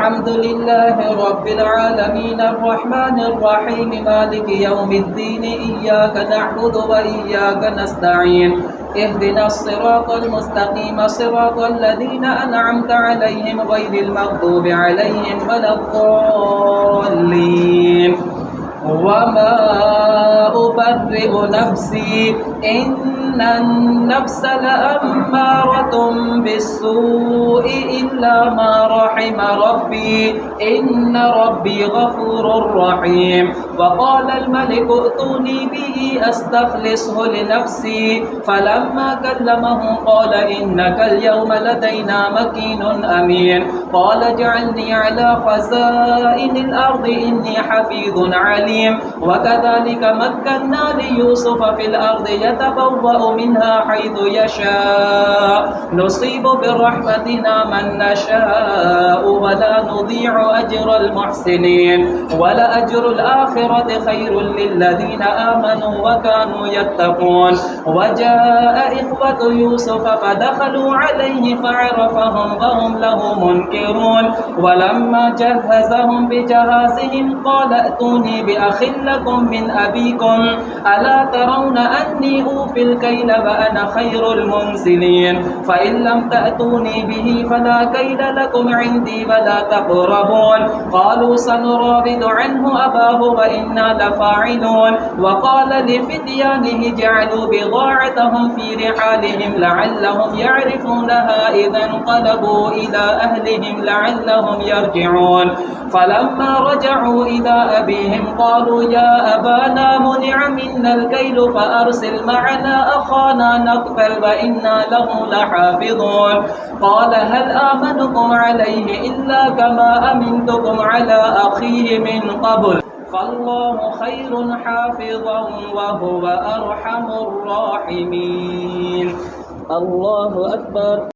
الحمد لله رب العالمين الرحمن الرحيم مالك يوم الدين إياك نعبد وإياك نستعين اهدنا الصراط المستقيم صراط الذين أنعمت عليهم غير المغضوب عليهم ولا الضالين وما أبرئ نفسي إن النفس لأمارة بالسوء إلا ما رحم ربي إن ربي غفور رحيم وقال الملك ائتوني به أستخلصه لنفسي فلما كلمه قال إنك اليوم لدينا مكين أمين قال اجعلني على خزائن الأرض إني حفيظ عليم وكذلك مكنا ليوسف في الأرض يتبوأ منها حيث يشاء نصيب برحمتنا من نشاء ولا نضيع أجر المحسنين ولأجر الآخرة خير للذين آمنوا وكانوا يتقون وجاء إخوة يوسف فدخلوا عليه فعرفهم وهم له منكرون ولما جهزهم بجهازهم قال ائتوني بأخ لكم من أبيكم ألا ترون أني أوفي الكيل وأنا خير المنزلين فإن لم تأتوني به فلا كيل لكم عندي ولا تقربون قالوا سنراود عنه أباه وإنا لفاعلون وقال لفتيانه جعلوا بضاعتهم في رحالهم لعلهم يعرفونها إذا انقلبوا إلى أهلهم لعلهم يرجعون فلما رجعوا إلى أبيهم قالوا يا أبانا منع منا الكيل فأرسل معنا أخانا نقتل وإنا له لحافظون قال هل آمنكم عليه إلا كما أمنتكم على أخيه من قبل فالله خير حافظا وهو أرحم الراحمين الله أكبر